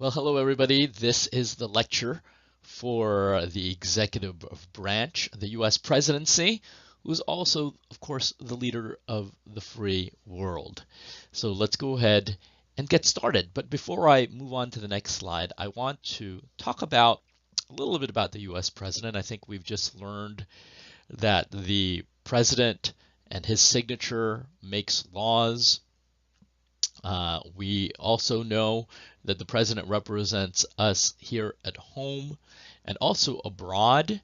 Well, hello everybody. This is the lecture for the executive branch, the U.S. presidency, who's also, of course, the leader of the free world. So let's go ahead and get started. But before I move on to the next slide, I want to talk about a little bit about the U.S. president. I think we've just learned that the president and his signature makes laws. We also know that the president represents us here at home and also abroad.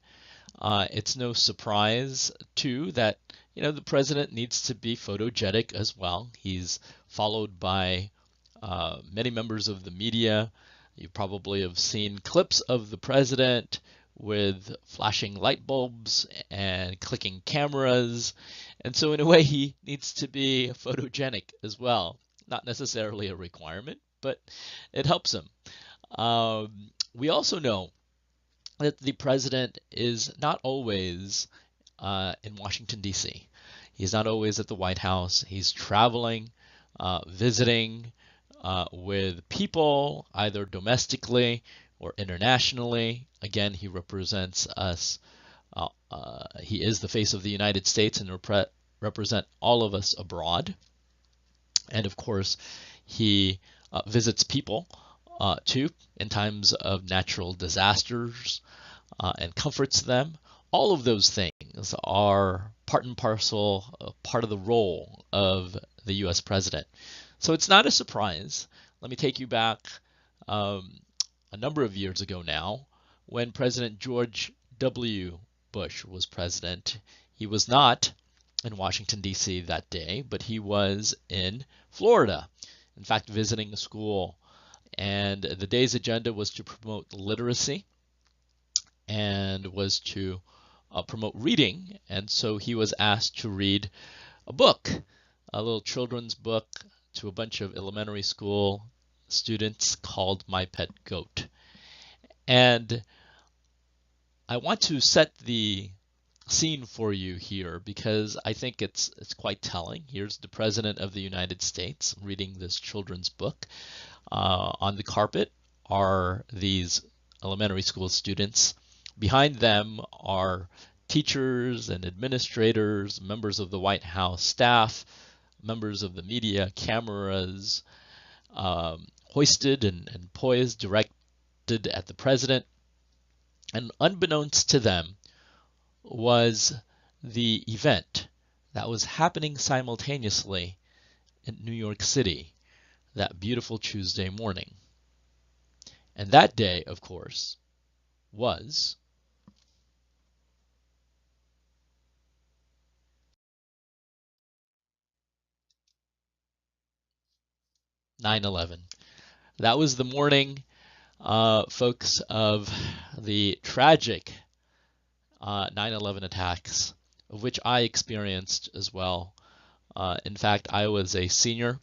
It's no surprise, too, that the president needs to be photogenic as well. He's followed by many members of the media. You probably have seen clips of the president with flashing light bulbs and clicking cameras. And so in a way, he needs to be photogenic as well. Not necessarily a requirement, but it helps him. We also know that the president is not always in Washington, D.C. He's not always at the White House. He's traveling, visiting with people, either domestically or internationally. Again, he represents us. He is the face of the United States and represent all of us abroad. And of course, he visits people too in times of natural disasters and comforts them. All of those things are part and parcel, part of the role of the U.S. president. So it's not a surprise. Let me take you back a number of years ago now, when President George W. Bush was president. He was not in Washington, D.C. that day, but he was in Florida, in fact, visiting a school. And the day's agenda was to promote literacy and was to promote reading. And so he was asked to read a book, a little children's book, to a bunch of elementary school students called My Pet Goat. And I want to set the scene for you here because I think it's quite telling. Here's the President of the United States reading this children's book. On the carpet are these elementary school students. Behind them are teachers and administrators, members of the White House staff, members of the media, cameras hoisted and poised, directed at the president. And unbeknownst to them was the event that was happening simultaneously in New York City that beautiful Tuesday morning. And that day, of course, was (9/11). That was the morning, folks, of the tragic 9/11 attacks, of which I experienced as well. In fact, I was a senior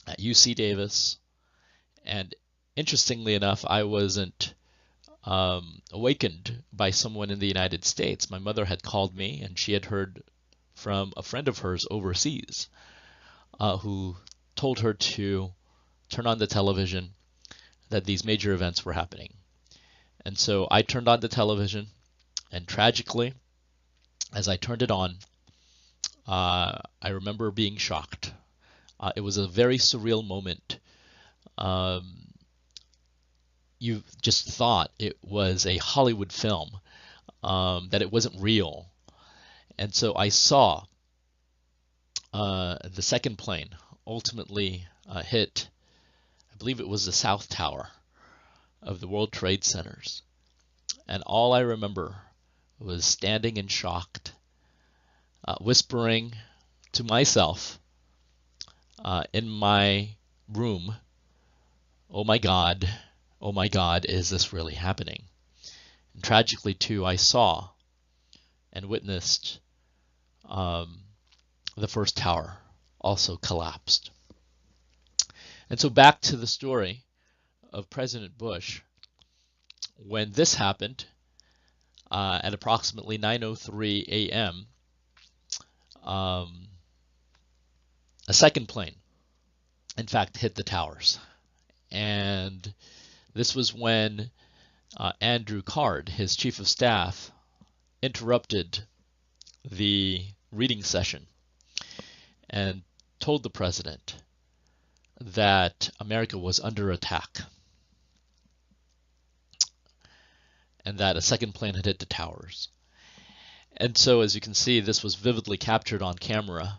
at UC Davis, and interestingly enough, I wasn't awakened by someone in the United States. My mother had called me, and she had heard from a friend of hers overseas who told her to turn on the television, that these major events were happening. And so I turned on the television, and tragically, as I turned it on, I remember being shocked. It was a very surreal moment. You just thought it was a Hollywood film, that it wasn't real. And so I saw the second plane ultimately hit, I believe it was the South Tower of the World Trade Centers. And all I remember was standing in shock, whispering to myself in my room, oh my God, is this really happening? And tragically, too, I saw and witnessed the first tower also collapsed. And so back to the story of President Bush. When this happened at approximately 9:03 a.m., a second plane, in fact, hit the towers. And this was when Andrew Card, his chief of staff, interrupted the reading session and told the president that America was under attack and that a second plane had hit the towers. And so, as you can see, this was vividly captured on camera.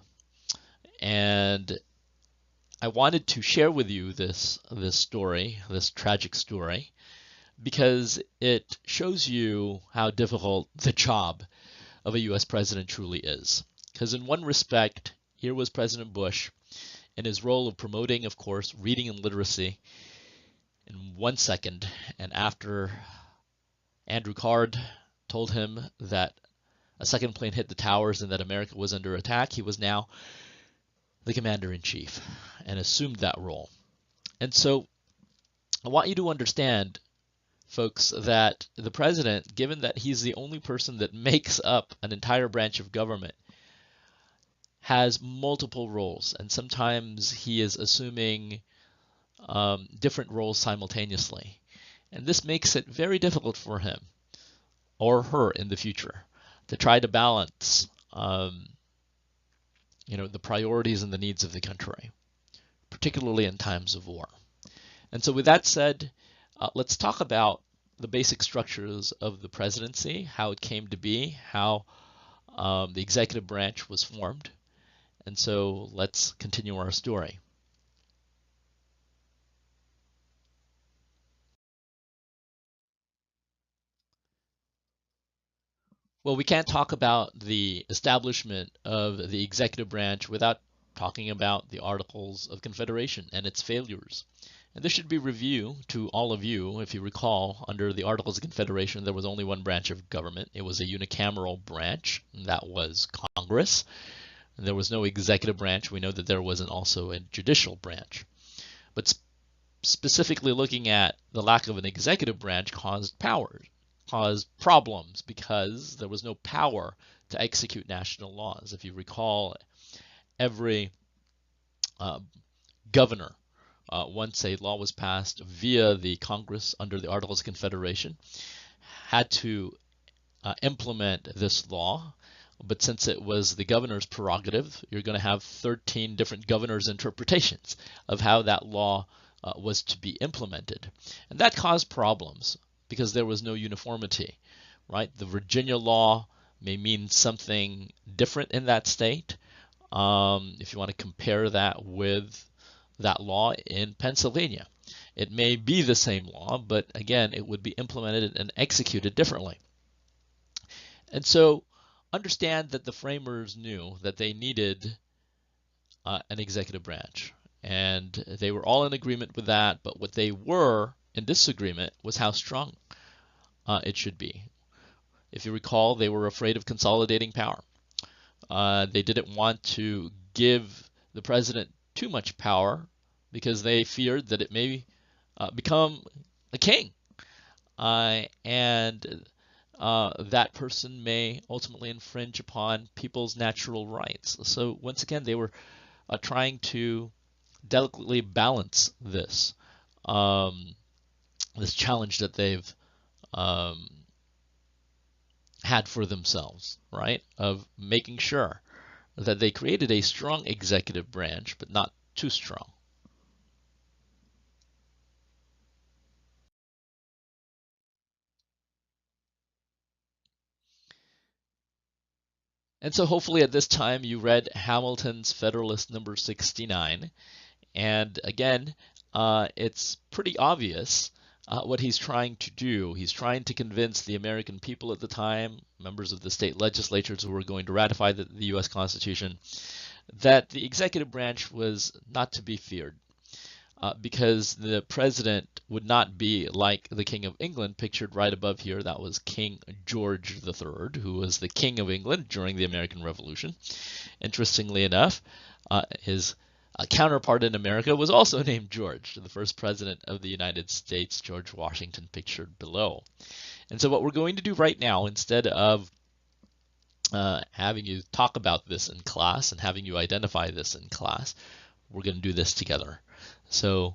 And I wanted to share with you this story, this tragic story, because it shows you how difficult the job of a U.S. president truly is. Because in one respect, here was President Bush in his role of promoting, of course, reading and literacy in 1 second, and after Andrew Card told him that a second plane hit the towers and that America was under attack, he was now the commander-in-chief and assumed that role. And so I want you to understand, folks, that the president, given that he's the only person that makes up an entire branch of government, has multiple roles, and sometimes he is assuming different roles simultaneously. And this makes it very difficult for him or her in the future to try to balance the priorities and the needs of the country, particularly in times of war. And so with that said, let's talk about the basic structures of the presidency, how it came to be, how the executive branch was formed. And so let's continue our story. Well, we can't talk about the establishment of the executive branch without talking about the Articles of Confederation and its failures. And this should be review to all of you. If you recall, under the Articles of Confederation, there was only one branch of government. It was a unicameral branch, and that was Congress. And there was no executive branch. We know that there wasn't also a judicial branch. But specifically looking at the lack of an executive branch caused problems because there was no power to execute national laws. If you recall, every governor, once a law was passed via the Congress under the Articles of Confederation, had to implement this law. But since it was the governor's prerogative, you're going to have 13 different governors' interpretations of how that law was to be implemented. And that caused problems because there was no uniformity, right? The Virginia law may mean something different in that state. If you want to compare that with that law in Pennsylvania, it may be the same law, but again, it would be implemented and executed differently. And so understand that the framers knew that they needed an executive branch, and they were all in agreement with that, but what they were in disagreement was how strong it should be. If you recall, they were afraid of consolidating power. They didn't want to give the president too much power because they feared that it may become a king, and that person may ultimately infringe upon people's natural rights. So once again, they were trying to delicately balance this this challenge that they've had for themselves, right? Of making sure that they created a strong executive branch, but not too strong. And so hopefully at this time you read Hamilton's Federalist number 69. And again, it's pretty obvious what he's trying to do. He's trying to convince the American people at the time, members of the state legislatures who were going to ratify the U.S. Constitution, that the executive branch was not to be feared. Because the president would not be like the King of England pictured right above here. That was King George III, who was the King of England during the American Revolution. Interestingly enough, his counterpart in America was also named George, the first president of the United States, George Washington, pictured below. And so what we're going to do right now, instead of having you talk about this in class and having you identify this in class, we're going to do this together. So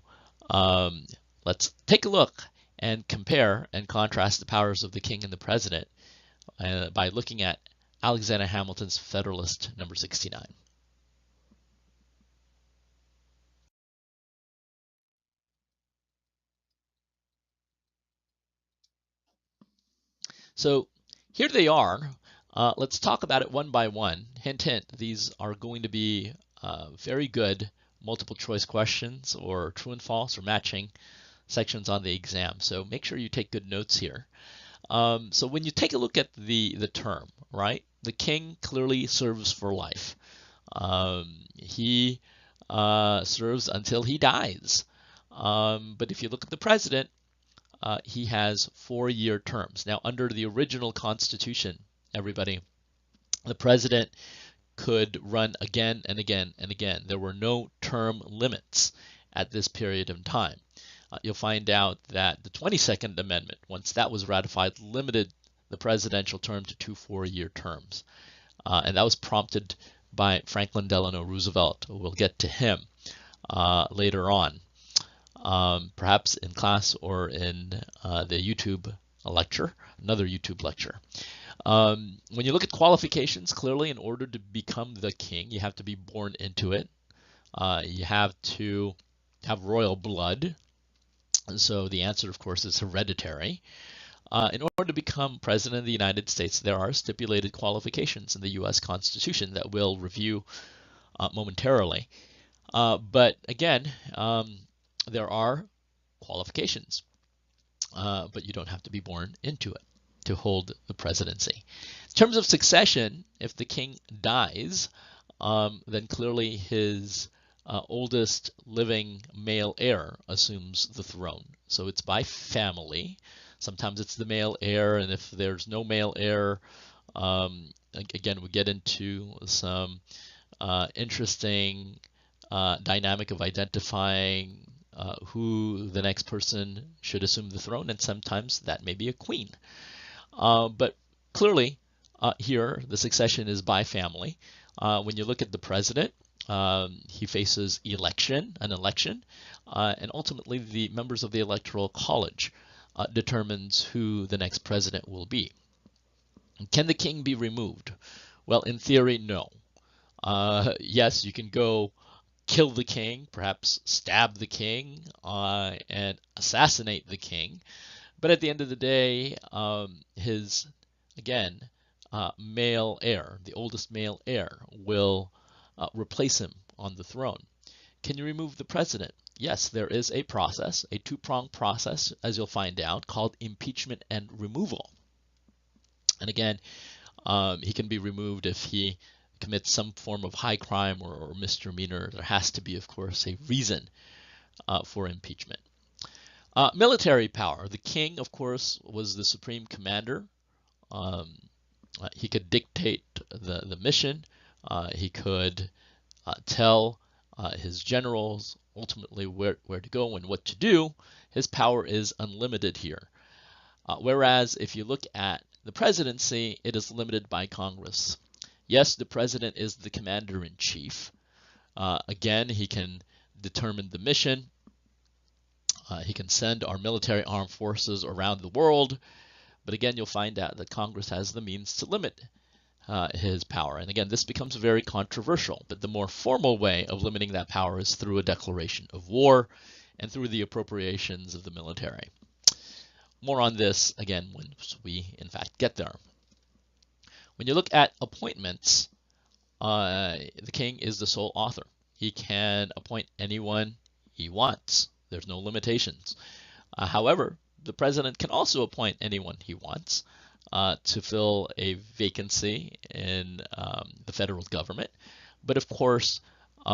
Um, let's take a look and compare and contrast the powers of the king and the president by looking at Alexander Hamilton's Federalist number 69. So here they are. Let's talk about it one by one. Hint, hint, these are going to be very good multiple choice questions or true and false or matching sections on the exam. So make sure you take good notes here. So when you take a look at the term, right, the king clearly serves for life. He serves until he dies. But if you look at the president, he has 4-year terms. Now, under the original Constitution, everybody, the president could run again and again and again. There were no term limits at this period of time. You'll find out that the 22nd Amendment, once that was ratified, limited the presidential term to 2 4-year terms. And that was prompted by Franklin Delano Roosevelt. We'll get to him later on, perhaps in class or in the YouTube lecture, another YouTube lecture. When you look at qualifications, clearly in order to become the king, you have to be born into it. You have to have royal blood. So the answer, of course, is hereditary. In order to become president of the United States, there are stipulated qualifications in the U.S. Constitution that we'll review momentarily. But again, there are qualifications, but you don't have to be born into it to hold the presidency. In terms of succession, if the king dies, then clearly his oldest living male heir assumes the throne. So it's by family. Sometimes it's the male heir, and if there's no male heir, again, we get into some interesting dynamic of identifying who the next person should assume the throne, and sometimes that may be a queen. But clearly, here the succession is by family. When you look at the president, he faces an election, and ultimately the members of the Electoral College determines who the next president will be. Can the king be removed? Well, in theory, no. Yes, you can go kill the king, perhaps stab the king, and assassinate the king. But at the end of the day, his, again, male heir, the oldest male heir, will replace him on the throne. Can you remove the president? Yes, there is a process, a two-pronged process, as you'll find out, called impeachment and removal. And again, he can be removed if he commits some form of high crime or misdemeanor. There has to be, of course, a reason for impeachment. Military power. The king, of course, was the supreme commander. He could dictate the mission. He could tell his generals ultimately where to go and what to do. His power is unlimited here. Whereas if you look at the presidency, it is limited by Congress. Yes, the president is the commander-in-chief. Again, he can determine the mission. He can send our military armed forces around the world. But again, you'll find out that Congress has the means to limit his power. And again, this becomes very controversial. But the more formal way of limiting that power is through a declaration of war and through the appropriations of the military. More on this, again, once we, in fact, get there. When you look at appointments, the king is the sole author. He can appoint anyone he wants. There's no limitations. However, the president can also appoint anyone he wants to fill a vacancy in the federal government. But of course,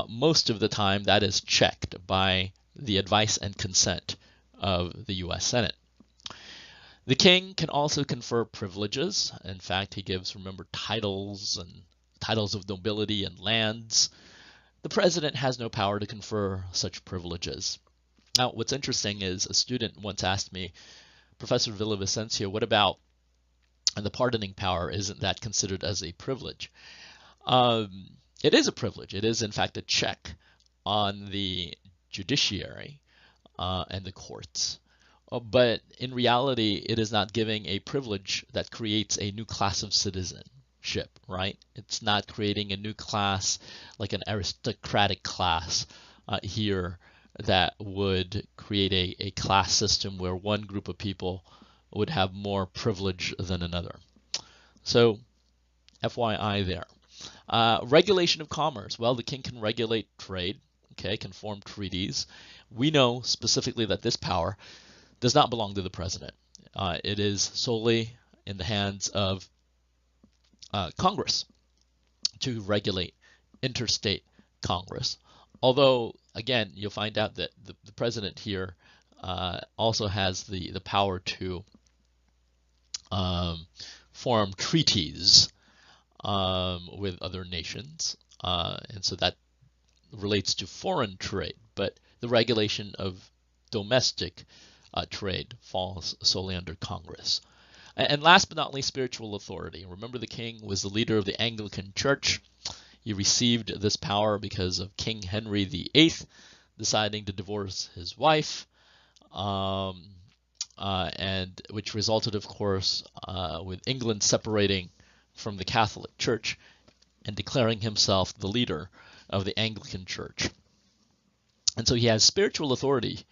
most of the time that is checked by the advice and consent of the U.S. Senate. The king can also confer privileges. In fact, he gives, remember, titles of nobility and lands. The president has no power to confer such privileges. Now, what's interesting is a student once asked me, Professor Villavicencio, what about the pardoning power? Isn't that considered as a privilege? It is a privilege. It is, in fact, a check on the judiciary. and the courts. But in reality, it is not giving a privilege that creates a new class of citizenship, right? It's not creating a new class, like an aristocratic class here, that would create a class system where one group of people would have more privilege than another. So, FYI there. Regulation of commerce. Well, the king can regulate trade, okay, can form treaties. We know specifically that this power does not belong to the president. It is solely in the hands of Congress to regulate interstate Congress. Although, again, you'll find out that the president here also has the power to form treaties with other nations, and so that relates to foreign trade, but the regulation of domestic trade falls solely under Congress. And last but not least, spiritual authority. Remember, the king was the leader of the Anglican Church. He received this power because of King Henry VIII deciding to divorce his wife, and which resulted, of course, with England separating from the Catholic Church and declaring himself the leader of the Anglican Church. And so he has spiritual authority,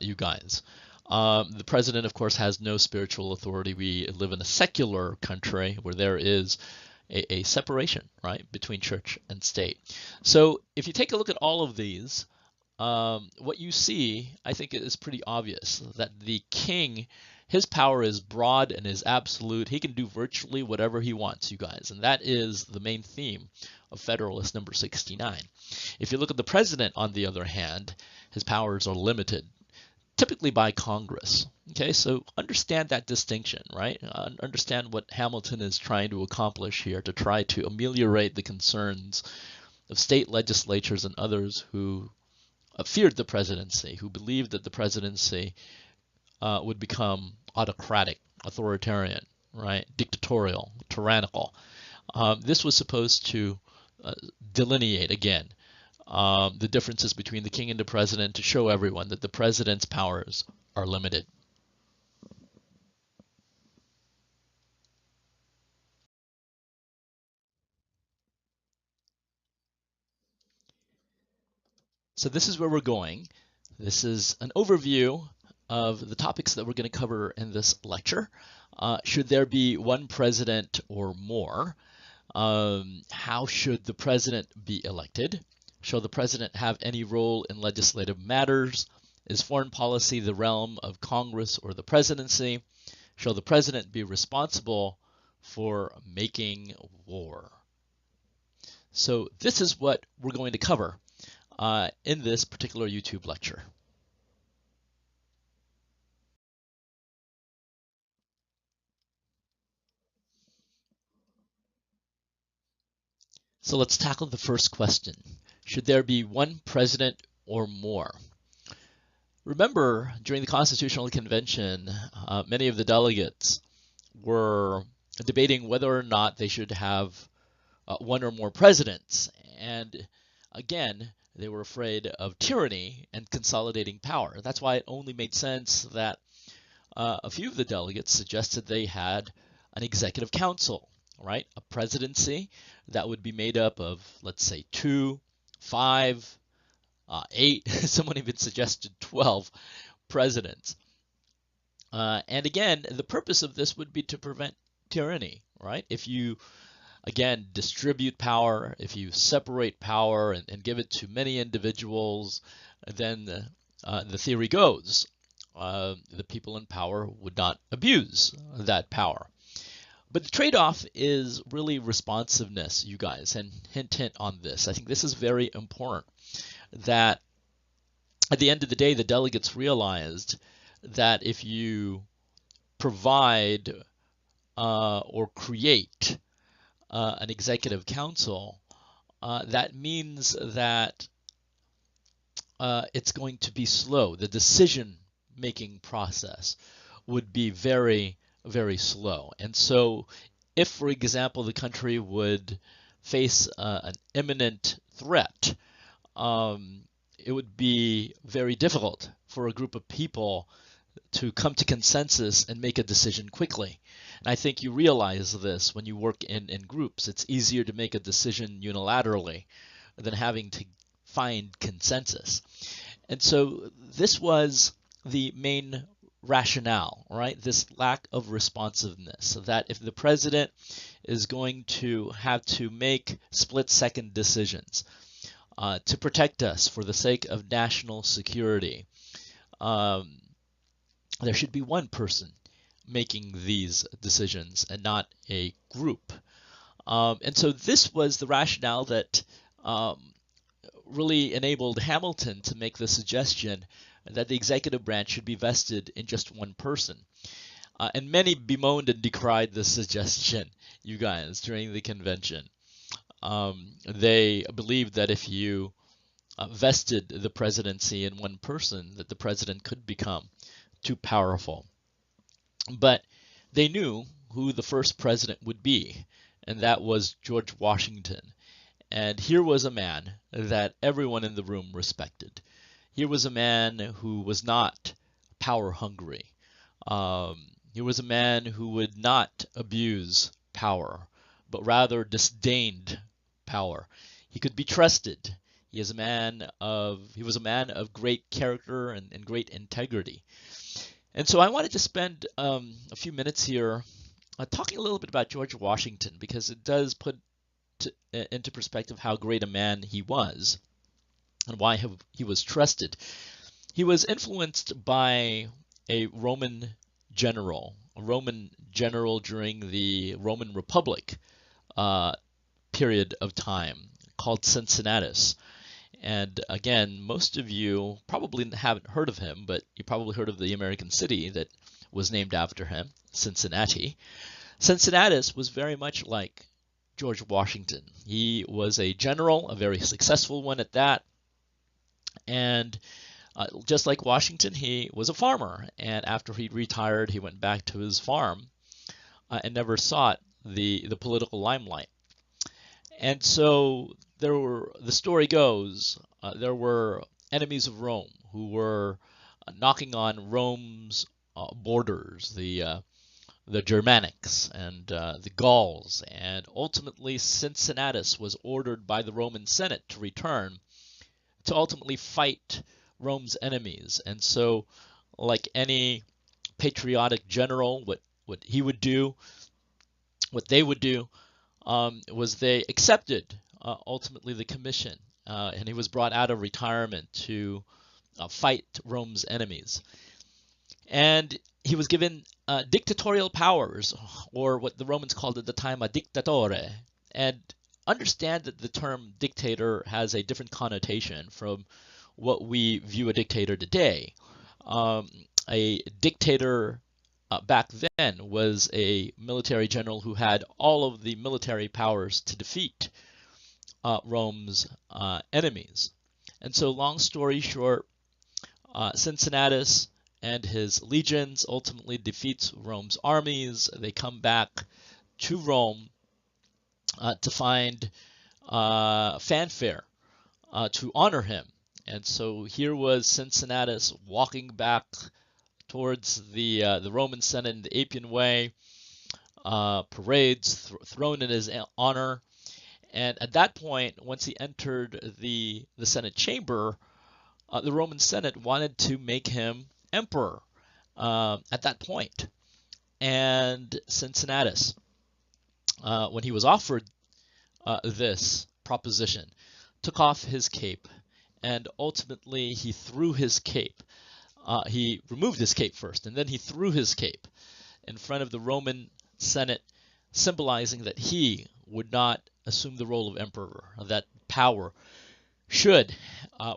you guys. The president, of course, has no spiritual authority. We live in a secular country where there is a separation, right, between church and state. So if you take a look at all of these, what you see, I think, is pretty obvious, that the king, his power is broad and is absolute. He can do virtually whatever he wants, you guys, and that is the main theme of Federalist number 69. If you look at the president, on the other hand, his powers are limited, typically by Congress. Okay, so understand that distinction, right? Understand what Hamilton is trying to accomplish here, to try to ameliorate the concerns of state legislatures and others who feared the presidency, who believed that the presidency would become autocratic, authoritarian, right, dictatorial, tyrannical. This was supposed to delineate, again, the differences between the king and the president, to show everyone that the president's powers are limited. So this is where we're going. This is an overview of the topics that we're going to cover in this lecture. Should there be one president or more? How should the president be elected? Shall the president have any role in legislative matters? Is foreign policy the realm of Congress or the presidency? Shall the president be responsible for making war? So this is what we're going to cover in this particular YouTube lecture. So let's tackle the first question. Should there be one president or more? Remember, during the Constitutional Convention, many of the delegates were debating whether or not they should have one or more presidents. And again, they were afraid of tyranny and consolidating power. That's why it only made sense that a few of the delegates suggested they had an executive council, right? A presidency that would be made up of, let's say, 2, 5, 8, someone even suggested 12 presidents. And again, the purpose of this would be to prevent tyranny, right? If you, again, distribute power, if you separate power and give it to many individuals, then the theory goes, the people in power would not abuse that power. But the trade-off is really responsiveness, you guys, and hint on this. I think this is very important, that at the end of the day, the delegates realized that if you provide or create an executive council, that means that it's going to be slow. The decision-making process would be very, very slow. And so if, for example, the country would face an imminent threat, it would be very difficult for a group of people to come to consensus and make a decision quickly. And I think you realize this when you work in groups. It's easier to make a decision unilaterally than having to find consensus. And so this was the main rationale, right? This lack of responsiveness, so that if the president is going to have to make split-second decisions to protect us for the sake of national security, there should be one person making these decisions and not a group. And so this was the rationale that really enabled Hamilton to make the suggestion that the executive branch should be vested in just one person. And many bemoaned and decried this suggestion, you guys, during the convention. They believed that if you vested the presidency in one person, that the president could become too powerful. But they knew who the first president would be, and that was George Washington. And here was a man that everyone in the room respected. Here was a man who was not power hungry. Here was a man who would not abuse power, but rather disdained power. He could be trusted. He was a man of great character and great integrity. And so I wanted to spend a few minutes here talking a little bit about George Washington, because it does put into perspective how great a man he was and why he was trusted. He was influenced by a Roman general during the Roman Republic period of time called Cincinnatus. And again, most of you probably haven't heard of him, but you probably heard of the American city that was named after him, Cincinnati. Cincinnatus was very much like George Washington. He was a general, a very successful one at that. And just like Washington, he was a farmer. And after he retired, he went back to his farm and never sought the political limelight. And so the story goes, there were enemies of Rome who were knocking on Rome's borders, the Germanics and the Gauls, and ultimately Cincinnatus was ordered by the Roman Senate to return to ultimately fight Rome's enemies. And so, like any patriotic general, what he would do, what they would do, was they accepted ultimately the commission, and he was brought out of retirement to fight Rome's enemies. And he was given dictatorial powers, or what the Romans called at the time a dictatore. And understand that the term dictator has a different connotation from what we view a dictator today. A dictator back then was a military general who had all of the military powers to defeat Rome's enemies. And so, long story short, Cincinnatus and his legions ultimately defeats Rome's armies. They come back to Rome to find fanfare to honor him. And so here was Cincinnatus walking back towards the Roman Senate in the Appian Way, parades thrown in his honor. And at that point, once he entered the Senate chamber, the Roman Senate wanted to make him emperor at that point. And Cincinnatus, when he was offered this proposition, took off his cape, and ultimately he threw his cape. He removed his cape first, and then he threw his cape in front of the Roman Senate, symbolizing that he would not assume the role of emperor, that power should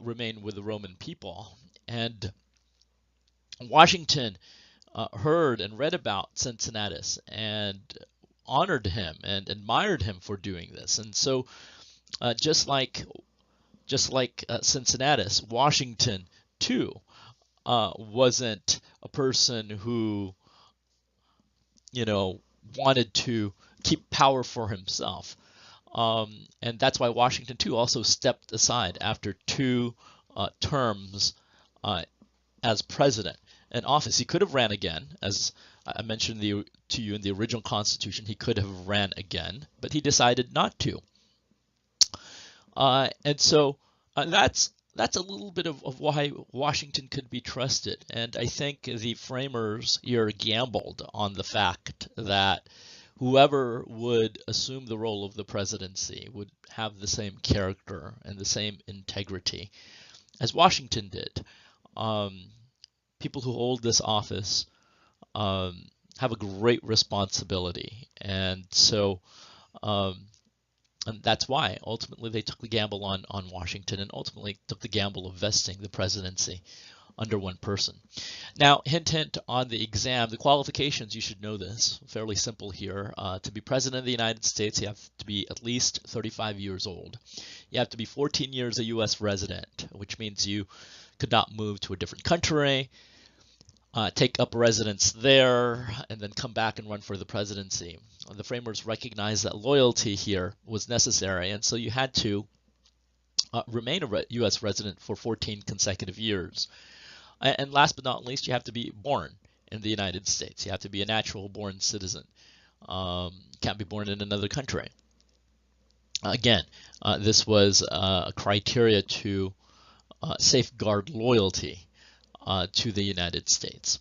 remain with the Roman people. And Washington heard and read about Cincinnatus and honored him and admired him for doing this. And so just like Cincinnatus, Washington too wasn't a person who, wanted to keep power for himself. And that's why Washington too also stepped aside after two terms as president in office. He could have ran again, as I mentioned to you in the original Constitution. He could have ran again, but he decided not to. And so that's a little bit of why Washington could be trusted. And I think the framers here gambled on the fact that whoever would assume the role of the presidency would have the same character and the same integrity as Washington did. People who hold this office have a great responsibility, and so and that's why ultimately they took the gamble on Washington, and ultimately took the gamble of vesting the presidency under one person. Now, hint on the exam, the qualifications, you should know this, fairly simple here. To be president of the United States, you have to be at least 35 years old. You have to be 14 years a U.S. resident, which means you could not move to a different country, take up residence there, and then come back and run for the presidency. The framers recognized that loyalty here was necessary, and so you had to remain a U.S. resident for 14 consecutive years. And last but not least, you have to be born in the United States. You have to be a natural born citizen. Can't be born in another country. Again, this was a criteria to safeguard loyalty to the United States.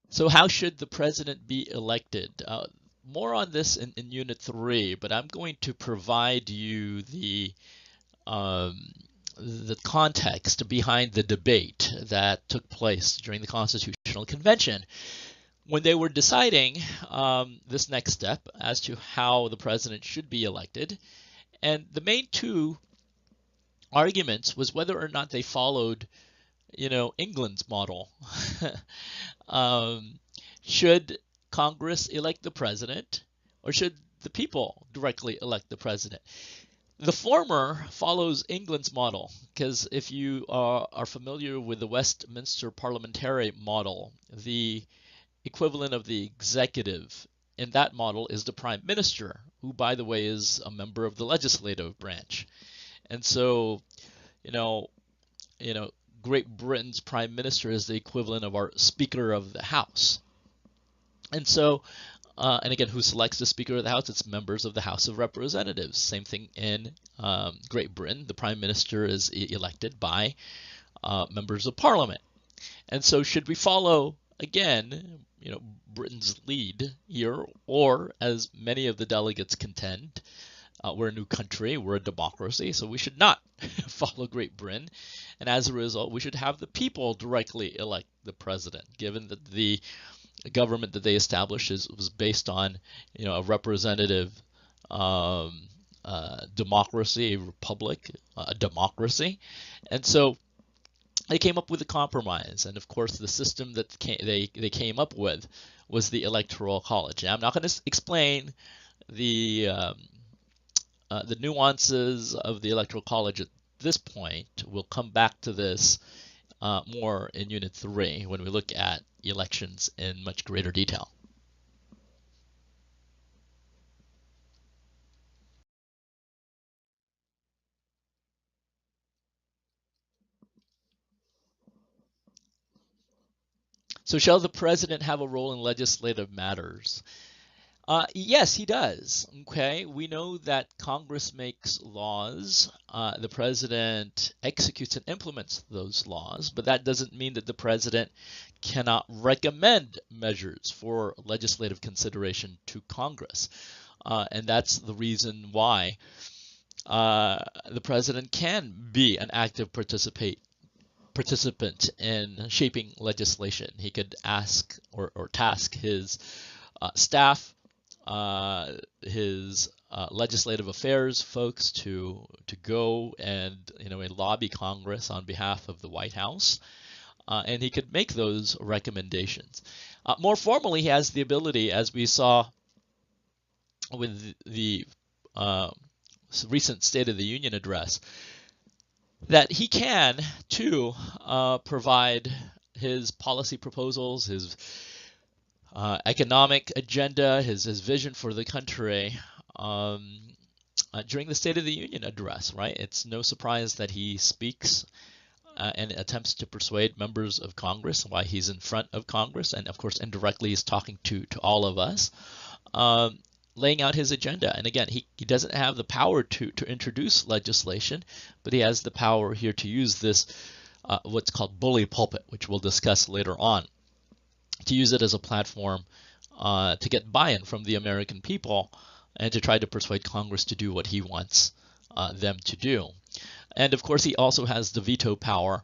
So how should the president be elected? More on this in Unit 3, but I'm going to provide you the context behind the debate that took place during the Constitutional Convention when they were deciding this next step as to how the president should be elected. And the main two arguments was whether or not they followed, England's model. Should Congress elect the president, or should the people directly elect the president? The former follows England's model, because if you are familiar with the Westminster parliamentary model, the equivalent of the executive in that model is the prime minister, who, by the way, is a member of the legislative branch. And so, Great Britain's prime minister is the equivalent of our Speaker of the House. And so, and again, who selects the Speaker of the House? It's members of the House of Representatives. Same thing in Great Britain. The prime minister is elected by members of Parliament. And so, should we follow, again, Britain's lead here, or as many of the delegates contend, we're a new country, we're a democracy, so we should not follow Great Britain. And as a result, we should have the people directly elect the president, given that the government that they established was based on, a representative democracy, a republic, a democracy. And so they came up with a compromise. And of course, the system that they came up with was the Electoral College. Now, I'm not going to explain the nuances of the Electoral College at this point. We'll come back to this more in Unit 3 when we look at elections in much greater detail. So shall the president have a role in legislative matters? Yes, he does. Okay, we know that Congress makes laws, the president executes and implements those laws, but that doesn't mean that the president cannot recommend measures for legislative consideration to Congress. And that's the reason why the president can be an active participant in shaping legislation. He could ask or task his staff, his legislative affairs folks to go and lobby Congress on behalf of the White House, and he could make those recommendations. More formally, he has the ability, as we saw with the recent State of the Union address, that he can too provide his policy proposals, his economic agenda, his vision for the country during the State of the Union address, right? It's no surprise that he speaks and attempts to persuade members of Congress why he's in front of Congress, and of course indirectly he's talking to all of us, um, laying out his agenda. And again, he doesn't have the power to introduce legislation, but he has the power here to use this what's called bully pulpit, which we'll discuss later on, to use it as a platform to get buy-in from the American people and to try to persuade Congress to do what he wants them to do. And of course, he also has the veto power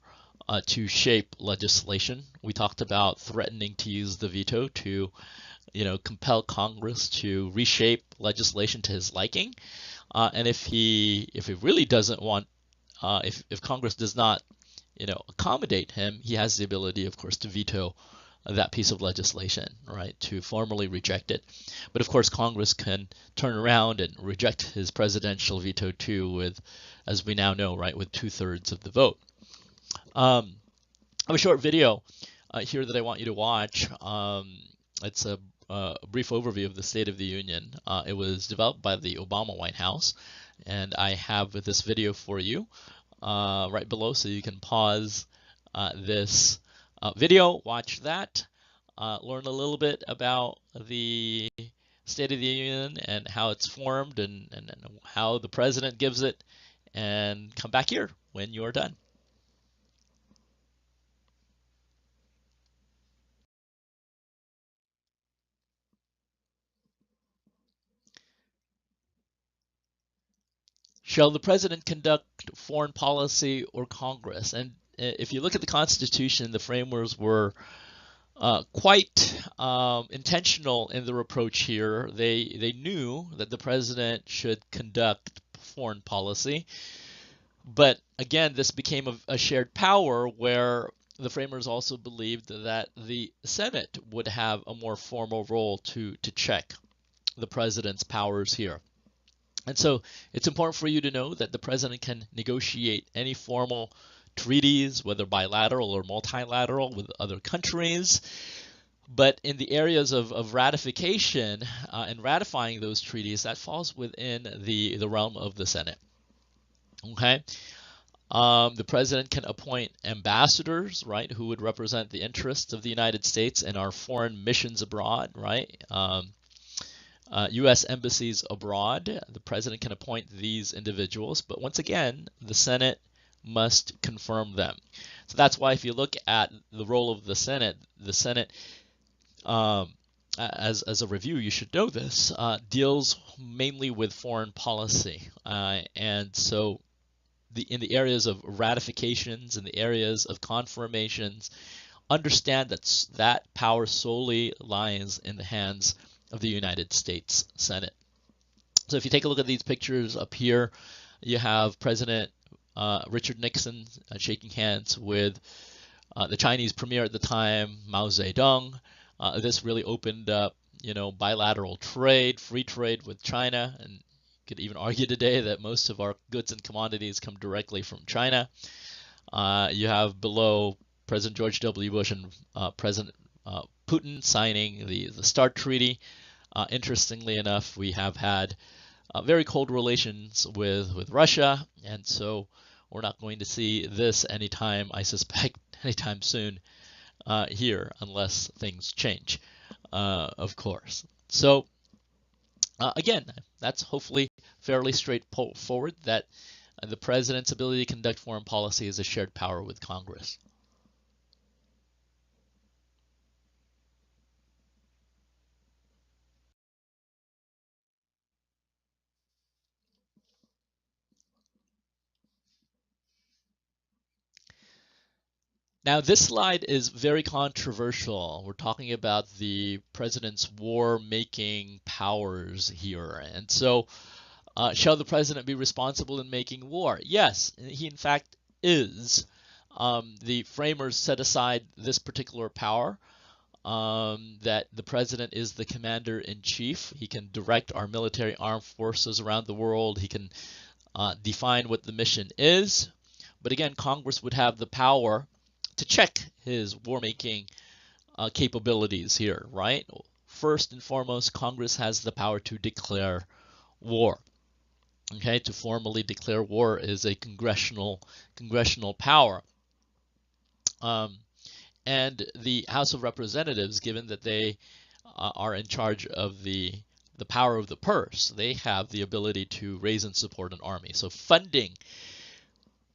to shape legislation. We talked about threatening to use the veto to, compel Congress to reshape legislation to his liking. And if he really doesn't want, if Congress does not, accommodate him, he has the ability, of course, to veto that piece of legislation, right, to formally reject it. But of course, Congress can turn around and reject his presidential veto too, with, as we now know, right, with 2/3 of the vote. I have a short video here that I want you to watch. It's a brief overview of the State of the Union. It was developed by the Obama White House, and I have this video for you right below, so you can pause this video, watch that, learn a little bit about the State of the Union and how it's formed and how the president gives it, and come back here when you're done. Shall the president conduct foreign policy or Congress? And if you look at the Constitution, the framers were quite intentional in their approach here. They knew that the president should conduct foreign policy, but again, this became a shared power where the framers also believed that the Senate would have a more formal role to check the president's powers here. And so it's important for you to know that the president can negotiate any formal treaties, whether bilateral or multilateral, with other countries. But in the areas of ratification and ratifying those treaties, that falls within the realm of the Senate. Okay. The president can appoint ambassadors, right, who would represent the interests of the United States in our foreign missions abroad, right? U.S. embassies abroad. The president can appoint these individuals, but once again, the Senate must confirm them. So that's why if you look at the role of the Senate, as a review, you should know this, deals mainly with foreign policy. And so in the areas of ratifications, in the areas of confirmations, understand that power solely lies in the hands of the United States Senate. So if you take a look at these pictures up here, you have President Richard Nixon shaking hands with the Chinese premier at the time, Mao Zedong. This really opened up, bilateral trade, free trade with China, and you could even argue today that most of our goods and commodities come directly from China. You have below President George W. Bush and President Putin signing the START Treaty. Interestingly enough, we have had very cold relations with Russia, and so we're not going to see this anytime, I suspect, anytime soon here, unless things change, of course. So again, that's hopefully fairly straightforward, that the president's ability to conduct foreign policy is a shared power with Congress. Now, this slide is very controversial. We're talking about the president's war-making powers here. And so, shall the president be responsible in making war? Yes, he in fact is. The framers set aside this particular power, that the president is the commander-in-chief. He can direct our military armed forces around the world. He can define what the mission is. But again, Congress would have the power to check his war-making capabilities here, right? First and foremost, Congress has the power to declare war. Okay, to formally declare war is a congressional power. And the House of Representatives, given that they are in charge of the power of the purse, they have the ability to raise and support an army. So funding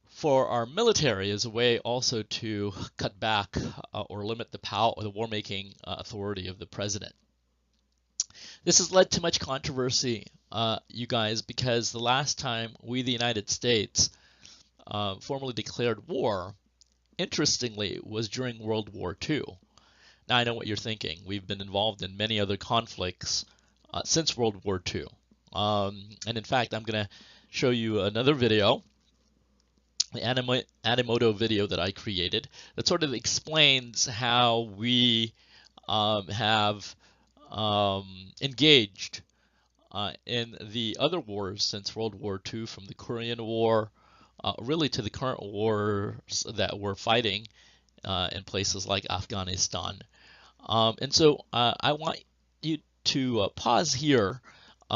for our military is a way also to cut back or limit the power or the war-making authority of the president. This has led to much controversy, you guys, because the last time we, the United States, formally declared war, interestingly, was during World War II. Now, I know what you're thinking. We've been involved in many other conflicts since World War II. And in fact, I'm going to show you another video, the Animoto video that I created, that sort of explains how we have engaged in the other wars since World War II, from the Korean War really to the current wars that we're fighting in places like Afghanistan. And so I want you to pause here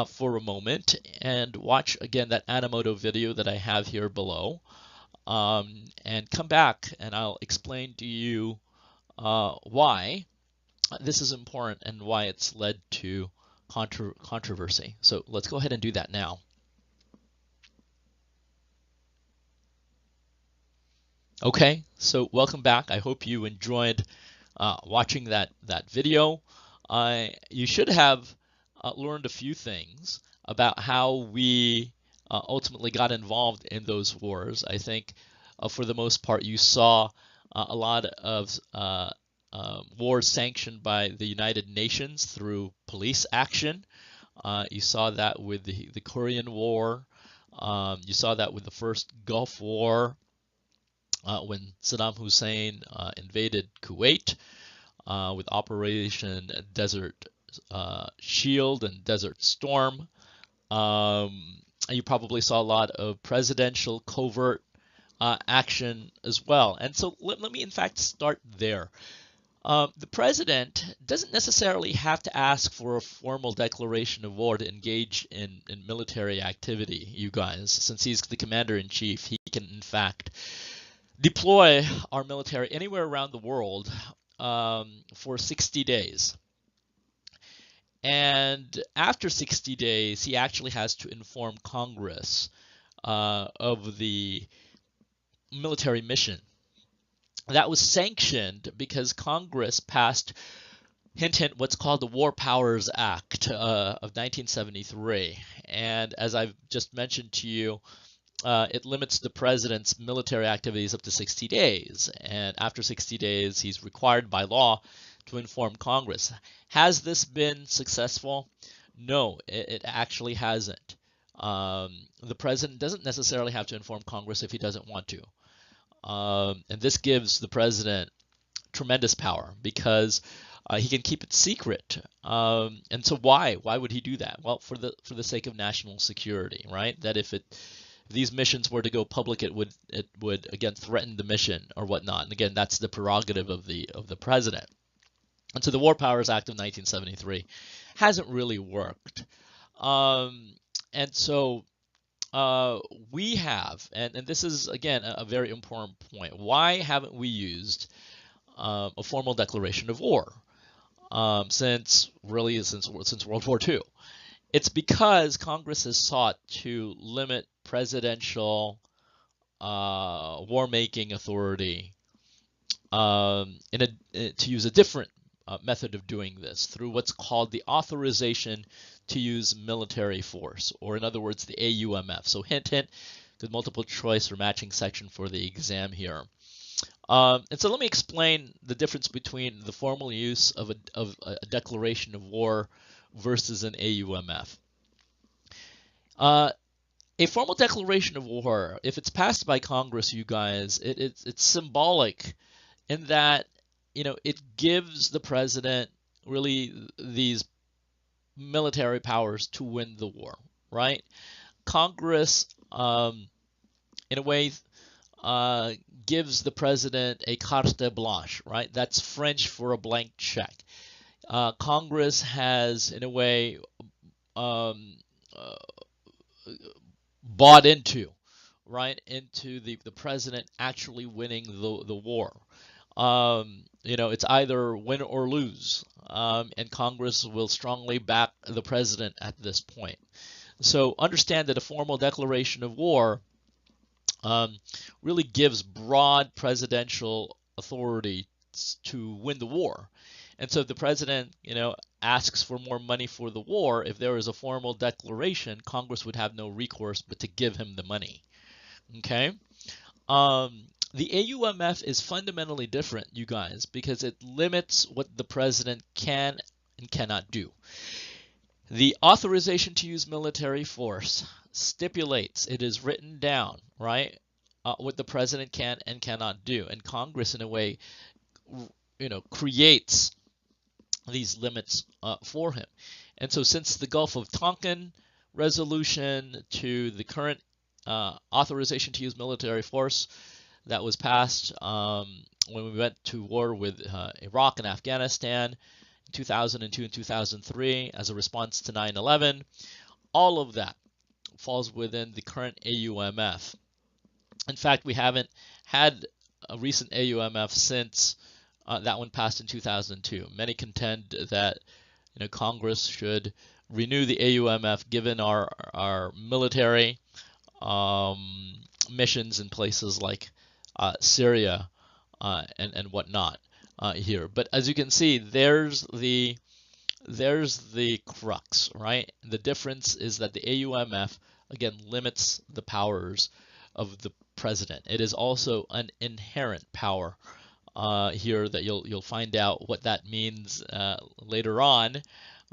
for a moment and watch again that Animoto video that I have here below, and come back and I'll explain to you why this is important and why it's led to controversy. So let's go ahead and do that now. Okay, so welcome back. I hope you enjoyed watching that video. You should have learned a few things about how we ultimately got involved in those wars. I think for the most part you saw a lot of wars sanctioned by the United Nations through police action. You saw that with the Korean War. You saw that with the first Gulf War, when Saddam Hussein invaded Kuwait with Operation Desert Shield and Desert Storm. You probably saw a lot of presidential covert action as well. And so let me in fact start there. The president doesn't necessarily have to ask for a formal declaration of war to engage in military activity, you guys. Since he's the commander-in-chief, he can in fact deploy our military anywhere around the world for 60 days. And after 60 days, he actually has to inform Congress of the military mission. That was sanctioned because Congress passed, hint, hint, what's called the War Powers Act of 1973. And as I've just mentioned to you, it limits the president's military activities up to 60 days. And after 60 days, he's required by law to inform Congress. Has this been successful? No, it actually hasn't. The president doesn't necessarily have to inform Congress if he doesn't want to. And this gives the president tremendous power because he can keep it secret. And so why would he do that? Well, for the sake of national security, right? That if these missions were to go public, it would again threaten the mission or whatnot. And again, that's the prerogative of the president. And so the War Powers Act of 1973 hasn't really worked. And so we have, and this is again a very important point. Why haven't we used a formal declaration of war since World War II? It's because Congress has sought to limit presidential war-making authority to use a different method of doing this through what's called the authorization to use military force, or in other words, the AUMF. So hint, hint, good multiple choice or matching section for the exam here. And so let me explain the difference between the formal use of a declaration of war versus an AUMF. A formal declaration of war, if it's passed by Congress, you guys, it's symbolic in that, you know, it gives the president really these military powers to win the war, right? Congress, in a way, uh, gives the president a carte blanche, right? That's French for a blank check. Congress has, in a way, um, uh, bought into, right, into the president actually winning the war. It's either win or lose, and Congress will strongly back the president at this point. So understand that a formal declaration of war um, really gives broad presidential authority to win the war. And so if the president, asks for more money for the war, if there is a formal declaration, Congress would have no recourse but to give him the money. Okay? The AUMF is fundamentally different, you guys, because it limits what the president can and cannot do. The authorization to use military force stipulates, it is written down, right, what the president can and cannot do. And Congress, in a way, creates these limits for him. And so since the Gulf of Tonkin resolution to the current authorization to use military force that was passed when we went to war with Iraq and Afghanistan, 2002 and 2003 as a response to 9/11. All of that falls within the current AUMF. In fact, we haven't had a recent AUMF since that one passed in 2002. Many contend that Congress should renew the AUMF given our military missions in places like Syria and whatnot. Here. But as you can see, there's the crux, right? The difference is that the AUMF again limits the powers of the president. It is also an inherent power here that you'll find out what that means later on.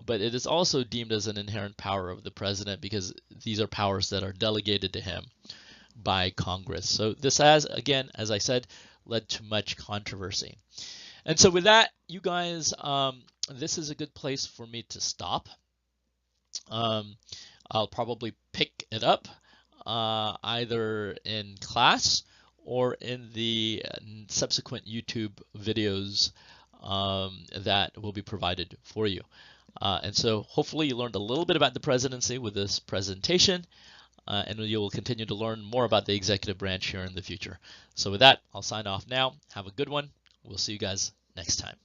But it is also deemed as an inherent power of the president because these are powers that are delegated to him by Congress. So this has, again, as I said, led to much controversy. And so with that, you guys, this is a good place for me to stop. I'll probably pick it up either in class or in the subsequent YouTube videos that will be provided for you. And so hopefully you learned a little bit about the presidency with this presentation, and you will continue to learn more about the executive branch here in the future. So with that, I'll sign off now. Have a good one. We'll see you guys next time.